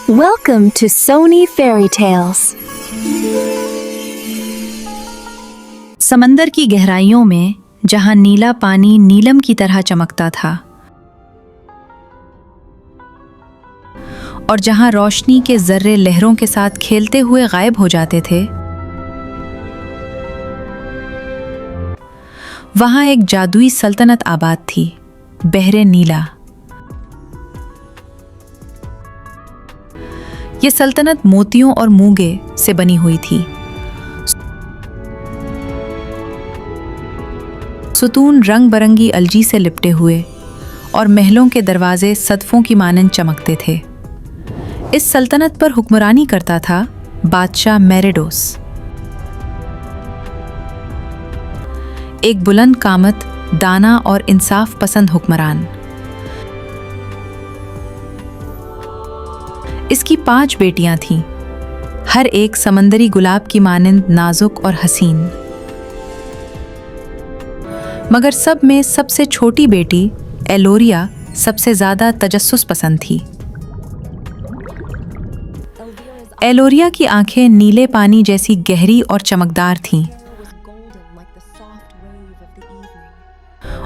Welcome to Sony Fairy Tales. समंदर की गहराइयों में जहां नीला पानी नीलम की तरह चमकता था और जहां रोशनी के जर्रे लहरों के साथ खेलते हुए गायब हो जाते थे, वहां एक जादुई सल्तनत आबाद थी, बहरे नीला। ये सल्तनत मोतियों और मूंगे से बनी हुई थी। सुतून रंग बरंगी अलजी से लिपटे हुए और महलों के दरवाजे सदफों की मानंद चमकते थे। इस सल्तनत पर हुक्मरानी करता था बादशाह मेरेडोस, एक बुलंद कामत, दाना और इंसाफ पसंद हुक्मरान। इसकी 5 बेटियां थीं, हर एक समंदरी गुलाब की मानंद नाजुक और हसीन। मगर सब में सबसे छोटी बेटी एलोरिया सबसे ज्यादा तजस्सुस पसंद थी। एलोरिया की आंखें नीले पानी जैसी गहरी और चमकदार थीं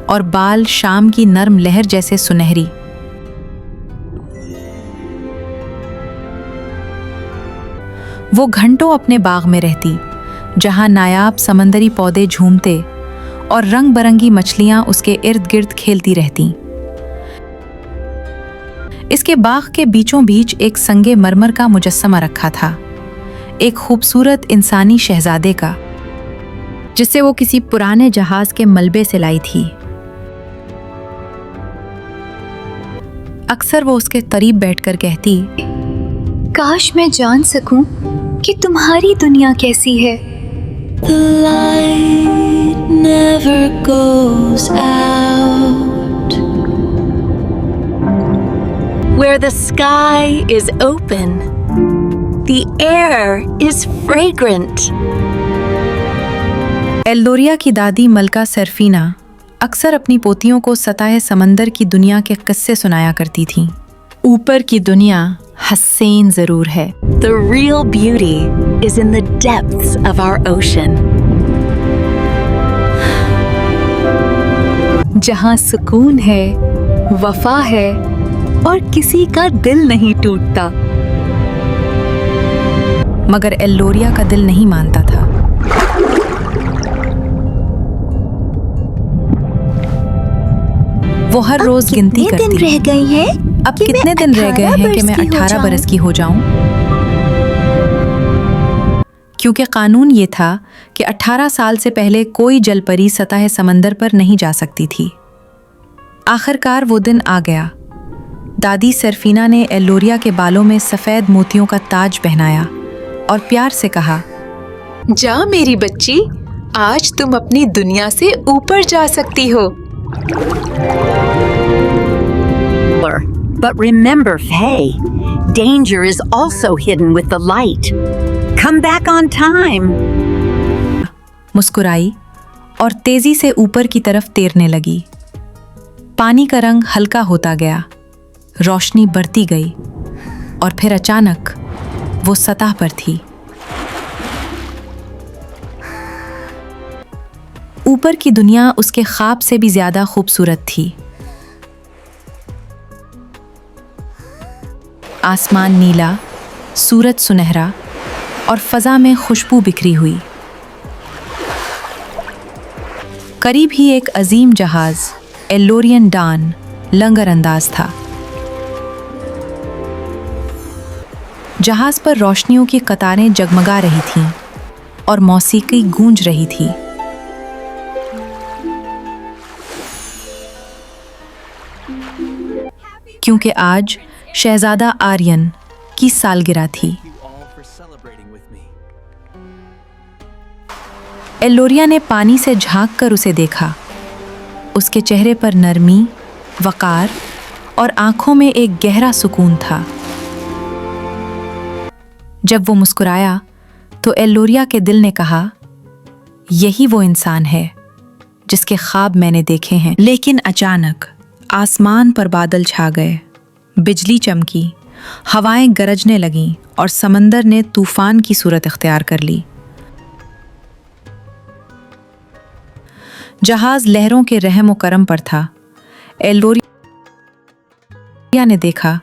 और बाल शाम की नर्म लहर जैसे सुनहरी। वो घंटों अपने बाग में रहती, जहां नायाब समंदरी पौधे झूमते और रंग बरंगी मछलियां उसके इर्द गिर्द खेलती रहतीं। इसके बाग के बीचों बीच एक संगे मरमर का मुजस्समा रखा था, एक खूबसूरत इंसानी शहजादे का, जिसे वो किसी पुराने जहाज के मलबे से लाई थी। अक्सर वो उसके करीब बैठकर कहती, काश मैं जान सकूं कि तुम्हारी दुनिया कैसी है। The light never goes out. Where the sky is open, the air is fragrant. एल्दोरिया की दादी मलका सरफीना अक्सर अपनी पोतियों को सताए समंदर की दुनिया के किस्से सुनाया करती थीं। ऊपर की दुनिया हसीन जरूर है। The real beauty is in the depths of our ocean. जहां सुकून है, वफा है और किसी का दिल नहीं टूटता। मगर एल्दोरिया का दिल नहीं मानता था। वो हर रोज गिनती करती, दिन रह गए हैं, अब कितने दिन रह गए हैं कि मैं 18 बरस की हो जाऊं, क्योंकि कानून ये था कि 18 साल से पहले कोई जलपरी सतह समंदर पर नहीं जा सकती थी। आखिरकार वो दिन आ गया। दादी सरफीना ने एल्दोरिया के बालों में सफेद मोतियों का ताज पहनाया और प्यार से कहा, जा मेरी बच्ची, आज तुम अपनी दुनिया से ऊपर जा सकती हो। But remember, Faye, danger is also hidden with the light. Come back on time. मुस्कुराई और तेजी से ऊपर की तरफ तैरने लगी। पानी का रंग हल्का होता गया, रोशनी बढ़ती गई और फिर अचानक वो सतह पर थी। ऊपर की दुनिया उसके ख्वाब से भी ज्यादा खूबसूरत थी। आसमान नीला, सूरज सुनहरा और फजा में खुशबू बिखरी हुई। करीब ही एक अजीम जहाज एल्दोरियन डान लंगर अंदाज था। जहाज पर रोशनियों की कतारें जगमगा रही थीं और मौसीकी गूंज रही थी। क्योंकि आज शहजादा आर्यन की सालगिरह थी। एल्दोरिया ने पानी से झांक कर उसे देखा। उसके चेहरे पर नरमी, वकार और आंखों में एक गहरा सुकून था। जब वो मुस्कुराया तो एल्दोरिया के दिल ने कहा, यही वो इंसान है जिसके ख्वाब मैंने देखे हैं। लेकिन अचानक आसमान पर बादल छा गए बिजली चमकी, हवाएं गरजने लगीं और समंदर ने तूफान की सूरत इख्तियार कर ली। जहाज लहरों के रहम व करम पर था। एल्लोरिया ने देखा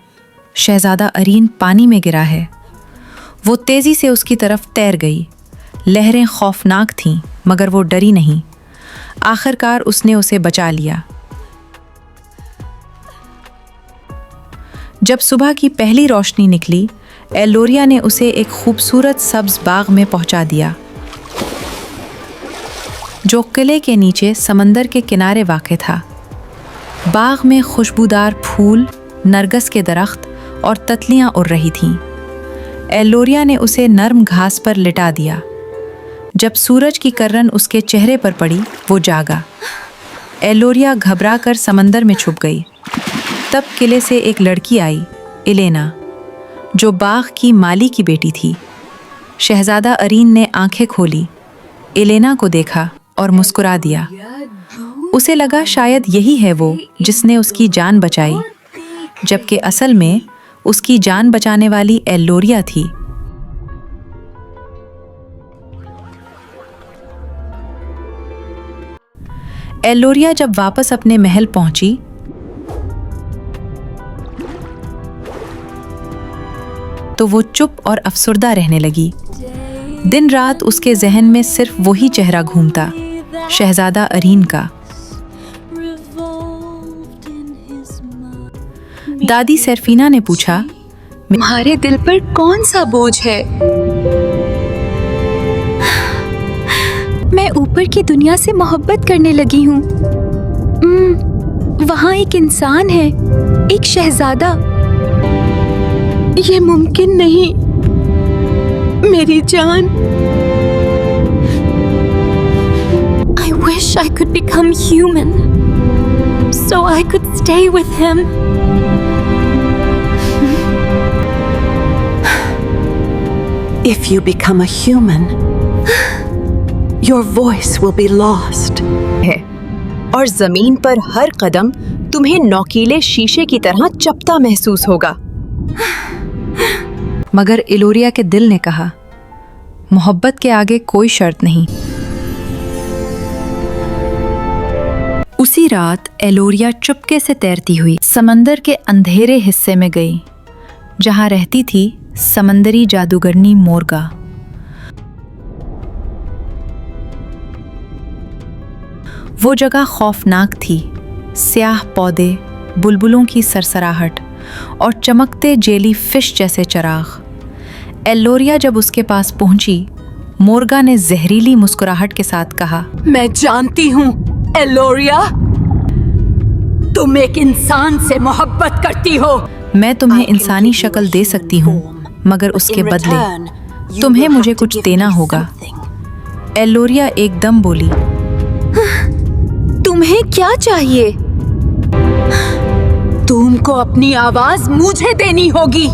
शहजादा अरीन पानी में गिरा है। वो तेजी से उसकी तरफ तैर गई। लहरें खौफनाक थीं, मगर वो डरी नहीं। आखिरकार उसने उसे बचा लिया। जब सुबह की पहली रोशनी निकली, एल्लोरिया ने उसे एक खूबसूरत सब्ज बाग में पहुंचा दिया, जो किले के नीचे समंदर के किनारे वाक़ था। बाग में खुशबूदार फूल, नरगस के दरख्त और तितलियां उड़ रही थीं। एल्लोरिया ने उसे नर्म घास पर लिटा दिया। जब सूरज की किरण उसके चेहरे पर पड़ी, वो जागा। एल्लोरिया घबराकर समंदर में छुप गई। तब किले से एक लड़की आई, इलेना, जो बाग की माली की बेटी थी। शहजादा अरीन ने आंखें खोली, इलेना को देखा और मुस्कुरा दिया। उसे लगा शायद यही है वो जिसने उसकी जान बचाई, जबकि असल में उसकी जान बचाने वाली एल्लोरिया थी। एल्लोरिया जब वापस अपने महल पहुंची तो वो चुप और अफसुर्दा रहने लगी। दिन रात उसके जहन में सिर्फ वही चेहरा घूमता, शहजादा अरीन का। दादी सरफीना ने पूछा, तुम्हारे दिल पर कौन सा बोझ है? मैं ऊपर की दुनिया से मोहब्बत करने लगी हूँ। वहाँ एक इंसान है, एक शहजादा। ये मुमकिन नहीं, मेरी जान। I wish I could become human, so I could stay with him. If you become a human, your voice will be lost. है और जमीन पर हर कदम तुम्हें नोकीले शीशे की तरह चपटा महसूस होगा। मगर एल्लोरिया के दिल ने कहा, मोहब्बत के आगे कोई शर्त नहीं। उसी रात एल्लोरिया चुपके से तैरती हुई समंदर के अंधेरे हिस्से में गई, जहां रहती थी समंदरी जादूगरनी मोर्गा। वो जगह खौफनाक थी। स्याह पौधे, बुलबुलों की सरसराहट और चमकते जेली फिश जैसे चिराग। एल्लोरिया जब उसके पास पहुंची, मोर्गा ने जहरीली मुस्कुराहट के साथ कहा, मैं जानती हूँ एल्लोरिया, तुम एक इंसान से मोहब्बत करती हो। मैं तुम्हें इंसानी शक्ल दे सकती हूँ, मगर उसके बदले तुम्हें मुझे कुछ देना होगा। एल्लोरिया एकदम बोली, तुम्हें क्या चाहिए? तुमको अपनी आवाज मुझे देनी होगी।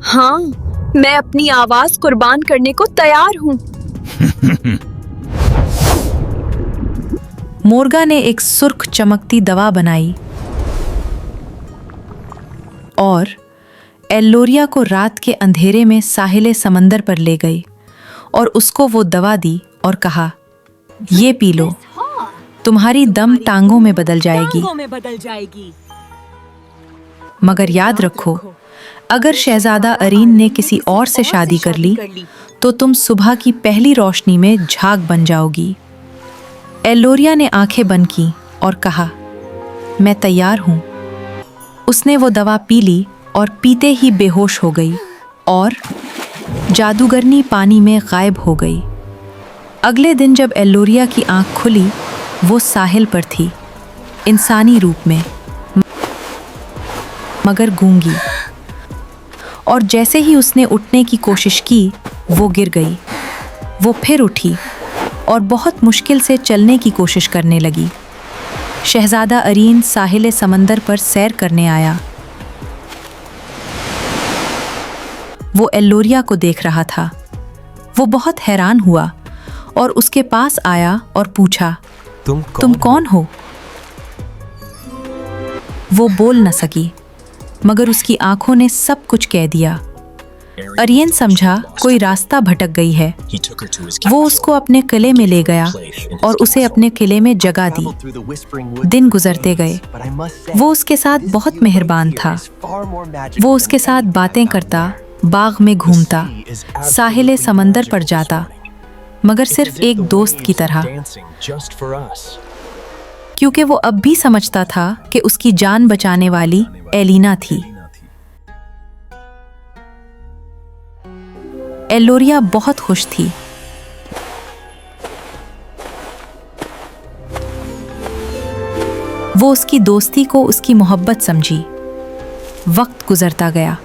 हाँ, मैं अपनी आवाज कुर्बान करने को तैयार हूँ। मोर्गा ने एक सुर्ख चमकती दवा बनाई और एल्लोरिया को रात के अंधेरे में साहिले समंदर पर ले गई और उसको वो दवा दी और कहा, ये पी लो, तुम्हारी दम टांगों में बदल जाएगी। मगर याद रखो, अगर शहजादा अरीन ने किसी और से शादी कर ली तो तुम सुबह की पहली रोशनी में झाग बन जाओगी। एल्लोरिया ने आंखें बंद की और कहा, मैं तैयार हूं। उसने वो दवा पी ली और पीते ही बेहोश हो गई और जादूगरनी पानी में गायब हो गई। अगले दिन जब एल्लोरिया की आंख खुली, वो साहिल पर थी, इंसानी रूप में, मगर गूंगी। और जैसे ही उसने उठने की कोशिश की, वो गिर गई। वो फिर उठी और बहुत मुश्किल से चलने की कोशिश करने लगी। शहजादा अरीन साहिले समंदर पर सैर करने आया। वो एल्लोरिया को देख रहा था। वो बहुत हैरान हुआ और उसके पास आया और पूछा, तुम कौन हो? वो बोल न सकी, मगर उसकी आंखों ने सब कुछ कह दिया। अरियन समझा कोई रास्ता भटक गई है। वो उसको अपने किले में ले गया और उसे अपने किले में जगह दी। दिन गुजरते गए। वो उसके साथ बहुत मेहरबान था। वो उसके साथ बातें करता, बाग में घूमता, साहिले समंदर पर जाता, मगर सिर्फ एक दोस्त की तरह, क्योंकि वो अब भी समझता था कि उसकी जान बचाने वाली एलिना थी। एलोरिया बहुत खुश थी। वो उसकी दोस्ती को उसकी मोहब्बत समझी। वक्त गुजरता गया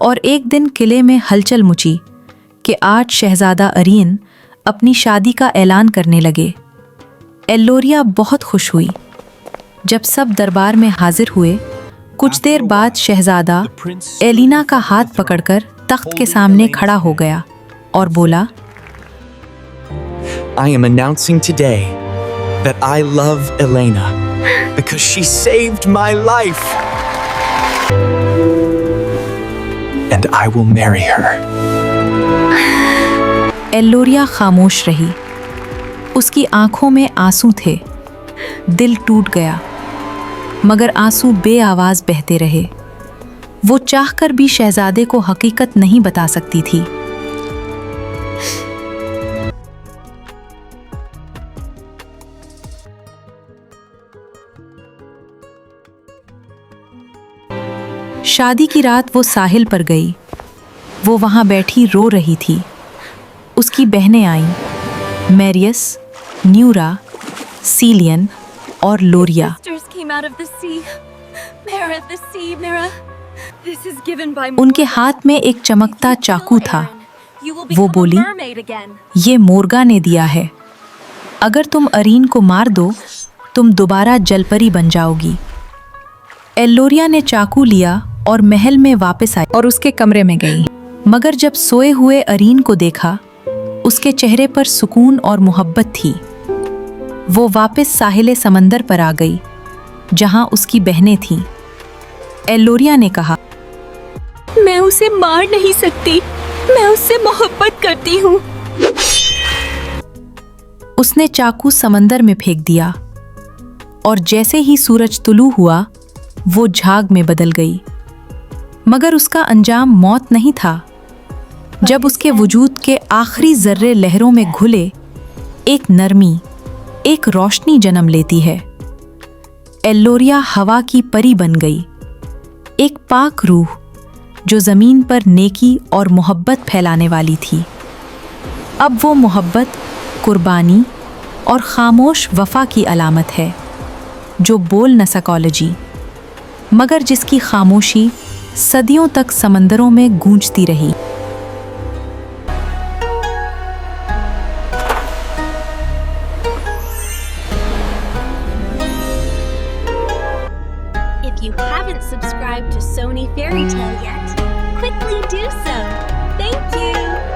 और एक दिन किले में हलचल मची कि आज शहजादा अरियन अपनी शादी का ऐलान करने लगे। एलोरिया बहुत खुश हुई। जब सब दरबार में हाजिर हुए, कुछ देर बाद शहजादा एलिना का हाथ पकड़कर तख्त के सामने खड़ा हो गया और बोला, I am announcing today that I love Elena because she saved my life. And I will marry her. एलोरिया खामोश रही। उसकी आंखों में आंसू थे। दिल टूट गया, मगर आंसू बेआवाज बहते रहे। वो चाहकर भी शहजादे को हकीकत नहीं बता सकती थी। शादी की रात वो साहिल पर गई। वो वहां बैठी रो रही थी। उसकी बहनें आईं, मैरियस, न्यूरा, सीलियन और लोरिया। Sisters came out of the sea. Mira, the sea, Mira. This is given by उनके हाथ में एक चमकता चाकू था। You will वो become a बोली, mermaid again. ये मोर्गा ने दिया है। अगर तुम अरीन को मार दो, तुम दोबारा जलपरी बन जाओगी। एलोरिया ने चाकू लिया और महल में वापस आई और उसके कमरे में गई। मगर जब सोए हुए अरीन को देखा, उसके चेहरे पर सुकून और मोहब्बत थी। वो वापस साहिले समंदर पर आ गई, जहां उसकी बहनें थीं। एलोरिया ने कहा, मैं उसे मार नहीं सकती। मैं उससे मोहब्बत करती हूँ। उसने चाकू समंदर में फेंक दिया और जैसे ही सूरज तुलू हुआ, वो झाग में बदल गई। मगर उसका अंजाम मौत नहीं था। जब उसके वजूद के आखिरी जर्रे लहरों में घुले, एक नरमी, एक रोशनी जन्म लेती है। एलोरिया हवा की परी बन गई, एक पाक रूह जो जमीन पर नेकी और मोहब्बत फैलाने वाली थी। अब वो मोहब्बत, कुर्बानी और खामोश वफा की अलामत है, जो बोल न सकोलॉजी, मगर जिसकी खामोशी सदियों तक समंदरों में गूंजती रही। If you haven't subscribed to Sony Fairy Tale yet, quickly do so. Thank you.